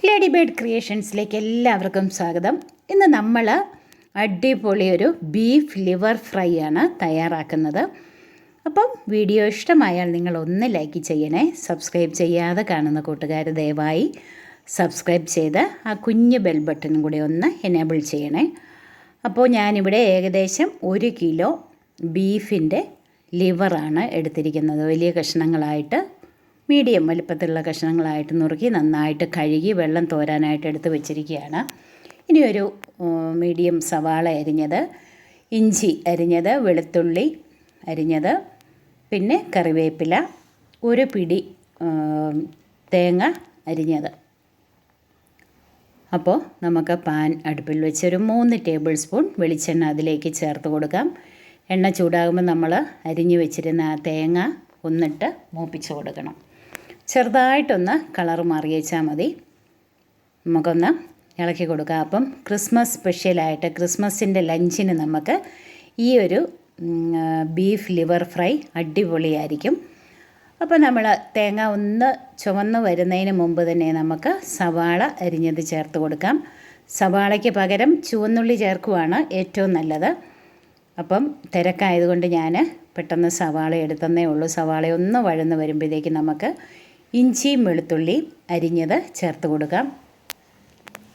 Lady bird ക്രിയേഷൻസിലേക്ക് എല്ലാവർക്കും സ്വാഗതം. ഇന്ന് നമ്മൾ അടിപൊളി ഒരു ബീഫ് ലിവർ ഫ്രൈ ആണ് തയ്യാറാക്കുന്നത്. അപ്പം വീഡിയോ ഇഷ്ടമായാൽ നിങ്ങൾ ഒന്ന് ലൈക്ക് ചെയ്യണേ. സബ്സ്ക്രൈബ് ചെയ്യാതെ കാണുന്ന കൂട്ടുകാർ ദയവായി സബ്സ്ക്രൈബ് ചെയ്ത് ആ കുഞ്ഞ് ബെൽ ബട്ടണും കൂടി ഒന്ന് എനേബിൾ ചെയ്യണേ. അപ്പോൾ ഞാനിവിടെ ഏകദേശം 1 കിലോ ബീഫിൻ്റെ ലിവറാണ് എടുത്തിരിക്കുന്നത്. വലിയ കഷ്ണങ്ങളായിട്ട് മീഡിയം വലിപ്പത്തിലുള്ള കഷ്ണങ്ങളായിട്ട് നുറുക്കി നന്നായിട്ട് കഴുകി വെള്ളം തോരാനായിട്ട് എടുത്ത് വെച്ചിരിക്കുകയാണ്. ഇനി ഒരു മീഡിയം സവാള അരിഞ്ഞത്, ഇഞ്ചി അരിഞ്ഞത്, വെളുത്തുള്ളി അരിഞ്ഞത്, പിന്നെ കറിവേപ്പില, ഒരു പിടി തേങ്ങ അരിഞ്ഞത്. അപ്പോൾ നമുക്ക് പാൻ അടുപ്പിൽ വെച്ചൊരു 3 ടേബിൾ സ്പൂൺ വെളിച്ചെണ്ണ അതിലേക്ക് ചേർത്ത് കൊടുക്കാം. എണ്ണ ചൂടാകുമ്പോൾ നമ്മൾ അരിഞ്ഞു വെച്ചിരുന്ന ആ തേങ്ങ ഒന്നിട്ട് മൂപ്പിച്ച് കൊടുക്കണം. ചെറുതായിട്ടൊന്ന് കളർ മാറിയേച്ചാൽ മതി. നമുക്കൊന്ന് ഇളക്കി കൊടുക്കാം. അപ്പം ക്രിസ്മസ് സ്പെഷ്യലായിട്ട് ക്രിസ്മസിൻ്റെ ലഞ്ചിന് നമുക്ക് ഈ ഒരു ബീഫ് ലിവർ ഫ്രൈ അടിപൊളിയായിരിക്കും. അപ്പോൾ നമ്മൾ തേങ്ങ ഒന്ന് ചുവന്ന് വരുന്നതിന് മുമ്പ് തന്നെ നമുക്ക് സവാള അരിഞ്ഞത് ചേർത്ത് കൊടുക്കാം. സവാളയ്ക്ക് പകരം ചുവന്നുള്ളി ചേർക്കുവാണ് ഏറ്റവും നല്ലത്. അപ്പം തിരക്കായതുകൊണ്ട് ഞാൻ പെട്ടെന്ന് സവാള എടുത്തന്നേ ഉള്ളൂ. സവാള ഒന്ന് വഴന്ന് വരുമ്പോഴത്തേക്ക് നമുക്ക് ഇഞ്ചിയും വെളുത്തുള്ളിയും അരിഞ്ഞത് ചേർത്ത് കൊടുക്കാം.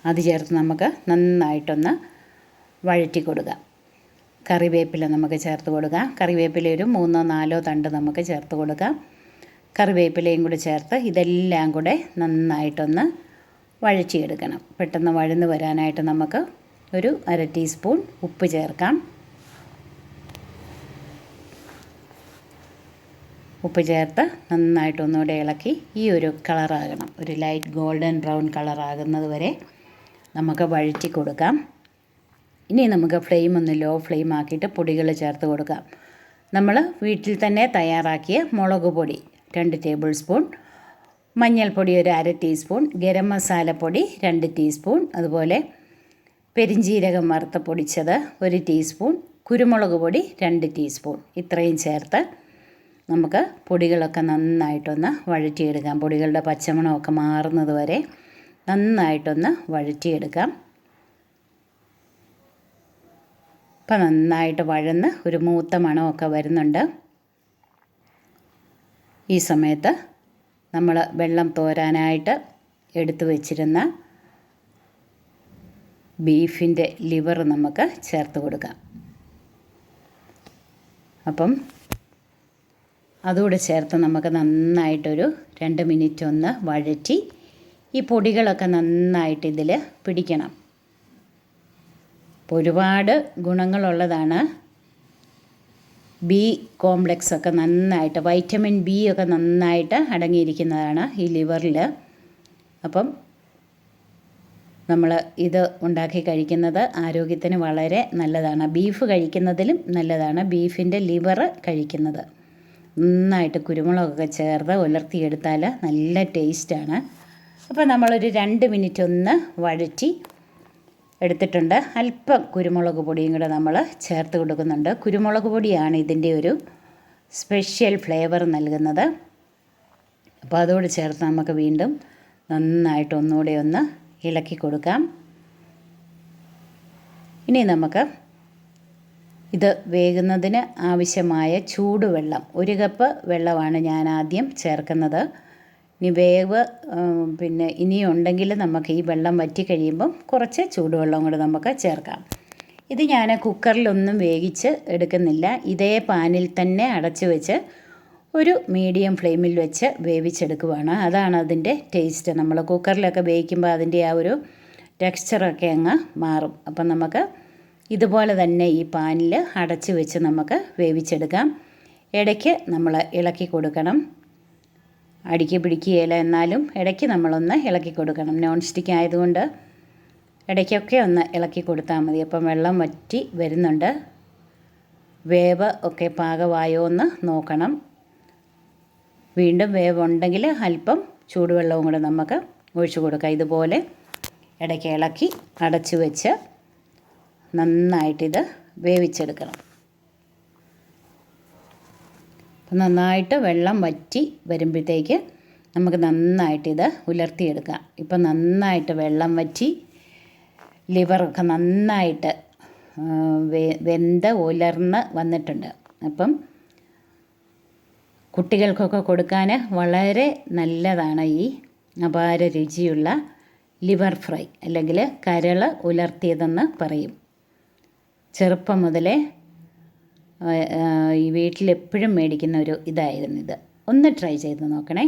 അത് ചേർത്ത് നമുക്ക് നന്നായിട്ടൊന്ന് വഴറ്റി കൊടുക്കാം. കറിവേപ്പില നമുക്ക് ചേർത്ത് കൊടുക്കാം. കറിവേപ്പില ഒരു 3-4 തണ്ട് നമുക്ക് ചേർത്ത് കൊടുക്കാം. കറിവേപ്പിലയും കൂടി ചേർത്ത് ഇതെല്ലാം കൂടെ നന്നായിട്ടൊന്ന് വഴറ്റിയെടുക്കണം. പെട്ടെന്ന് വഴന്ന് വരാനായിട്ട് നമുക്ക് ഒരു 1/2 ടീസ്പൂൺ ഉപ്പ് ചേർക്കാം. ഉപ്പ് ചേർത്ത് നന്നായിട്ടൊന്നുകൂടെ ഇളക്കി ഈ ഒരു കളറാകണം, ഒരു ലൈറ്റ് ഗോൾഡൻ ബ്രൗൺ കളറാകുന്നത് വരെ നമുക്ക് വഴറ്റി കൊടുക്കാം. ഇനി നമുക്ക് ഫ്ലെയിം ഒന്ന് ലോ ഫ്ലെയിം ആക്കിയിട്ട് പൊടികൾ ചേർത്ത് കൊടുക്കാം. നമ്മൾ വീട്ടിൽ തന്നെ തയ്യാറാക്കിയ മുളക് പൊടി 2 ടേബിൾ സ്പൂൺ, മഞ്ഞൾപ്പൊടി ഒരു 1/2 ടീസ്പൂൺ, ഗരം മസാലപ്പൊടി 2 ടീസ്പൂൺ, അതുപോലെ പെരിഞ്ജീരകം വറുത്ത് പൊടിച്ചത് 1 ടീസ്പൂൺ, കുരുമുളക് പൊടി 2 ടീസ്പൂൺ, ഇത്രയും ചേർത്ത് നമുക്ക് പൊടികളൊക്കെ നന്നായിട്ടൊന്ന് വഴറ്റിയെടുക്കാം. പൊടികളുടെ പച്ചമണമൊക്കെ മാറുന്നത് വരെ നന്നായിട്ടൊന്ന് വഴറ്റിയെടുക്കാം. ഇപ്പം നന്നായിട്ട് വഴന്ന് ഒരു മൂത്ത മണമൊക്കെ വരുന്നുണ്ട്. ഈ സമയത്ത് നമ്മൾ വെള്ളം തോരാനായിട്ട് എടുത്തു വച്ചിരുന്ന ബീഫിൻ്റെ ലിവർ നമുക്ക് ചേർത്ത് കൊടുക്കാം. അപ്പം അതുകൂടെ ചേർത്ത് നമുക്ക് നന്നായിട്ടൊരു 2 മിനിറ്റ് ഒന്ന് വഴറ്റി ഈ പൊടികളൊക്കെ നന്നായിട്ട് ഇതിൽ പിടിക്കണം. ഒരുപാട് ഗുണങ്ങളുള്ളതാണ്. ബി കോംപ്ലക്സ് ഒക്കെ നന്നായിട്ട്, വൈറ്റമിൻ ബി ഒക്കെ നന്നായിട്ട് അടങ്ങിയിരിക്കുന്നതാണ് ഈ ലിവറിൽ. അപ്പം നമ്മൾ ഇത് ഉണ്ടാക്കി കഴിക്കുന്നത് ആരോഗ്യത്തിന് വളരെ നല്ലതാണ്. ബീഫ് കഴിക്കുന്നതിലും നല്ലതാണ് ബീഫിൻ്റെ ലിവർ കഴിക്കുന്നത്. നന്നായിട്ട് കുരുമുളകൊക്കെ ചേർത്ത് ഉലർത്തിയെടുത്താൽ നല്ല ടേസ്റ്റാണ്. അപ്പോൾ നമ്മളൊരു 2 മിനിറ്റ് ഒന്ന് വഴറ്റി എടുത്തിട്ടുണ്ട്. അല്പം കുരുമുളക് പൊടിയും കൂടെ നമ്മൾ ചേർത്ത് കൊടുക്കുന്നുണ്ട്. കുരുമുളക് പൊടിയാണ് ഇതിൻ്റെ ഒരു സ്പെഷ്യൽ ഫ്ലേവർ നൽകുന്നത്. അപ്പോൾ അതോട് ചേർത്ത് നമുക്ക് വീണ്ടും നന്നായിട്ട് ഒന്നുകൂടെ ഒന്ന് ഇളക്കി കൊടുക്കാം. ഇനി നമുക്ക് ഇത് വേകുന്നതിന് ആവശ്യമായ ചൂടുവെള്ളം 1 കപ്പ് വെള്ളമാണ് ഞാൻ ആദ്യം ചേർക്കുന്നത്. ഇനി വേവ് ഇനിയുണ്ടെങ്കിൽ നമുക്ക് ഈ വെള്ളം വറ്റി കഴിയുമ്പം കുറച്ച് ചൂടുവെള്ളം കൂടെ നമുക്ക് ചേർക്കാം. ഇത് ഞാൻ കുക്കറിലൊന്നും വേവിച്ച് എടുക്കുന്നില്ല. ഇതേ പാനിൽ തന്നെ അടച്ചു വെച്ച് ഒരു മീഡിയം ഫ്ലെയിമിൽ വെച്ച് വേവിച്ചെടുക്കുവാണ്. അതാണ് അതിൻ്റെ ടേസ്റ്റ്. നമ്മൾ കുക്കറിലൊക്കെ വേവിക്കുമ്പോൾ അതിൻ്റെ ആ ഒരു ടെക്സ്ചറൊക്കെ അങ്ങ് മാറും. അപ്പം നമുക്ക് ഇതുപോലെ തന്നെ ഈ പാനിൽ അടച്ച് വെച്ച് നമുക്ക് വേവിച്ചെടുക്കാം. ഇടയ്ക്ക് നമ്മൾ ഇളക്കി കൊടുക്കണം. അടിക്ക് പിടിക്കുകയില്ല, എന്നാലും ഇടയ്ക്ക് നമ്മളൊന്ന് ഇളക്കി കൊടുക്കണം. നോൺ സ്റ്റിക്ക് ആയതുകൊണ്ട് ഇടയ്ക്കൊക്കെ ഒന്ന് ഇളക്കി കൊടുത്താൽ മതി. അപ്പം വെള്ളം വറ്റി വരുന്നുണ്ട്. വേവ് ഒക്കെ പാകമായോ എന്ന് നോക്കണം. വീണ്ടും വേവ് ഉണ്ടെങ്കിൽ അല്പം ചൂടുവെള്ളവും കൂടെ നമുക്ക് ഒഴിച്ചു കൊടുക്കാം. ഇതുപോലെ ഇടയ്ക്ക് ഇളക്കി അടച്ചു വെച്ച് നന്നായിട്ടിത് വേവിച്ചെടുക്കണം. നന്നായിട്ട് വെള്ളം വറ്റി വരുമ്പോഴത്തേക്ക് നമുക്ക് നന്നായിട്ടിത് ഉലർത്തിയെടുക്കാം. ഇപ്പം നന്നായിട്ട് വെള്ളം വറ്റി ലിവറൊക്കെ നന്നായിട്ട് വെന്ത് ഉലർന്ന് വന്നിട്ടുണ്ട്. അപ്പം കുട്ടികൾക്കൊക്കെ കൊടുക്കാൻ വളരെ നല്ലതാണ് ഈ അപാര രുചിയുള്ള ലിവർ ഫ്രൈ അല്ലെങ്കിൽ കരൾ ഉലർത്തിയതെന്ന് പറയും. ചെറുപ്പം മുതലേ ഈ വീട്ടിലെപ്പോഴും മേടിക്കുന്ന ഒരു ഇതായിരുന്നു ഇത്. ഒന്ന് ട്രൈ ചെയ്ത് നോക്കണേ.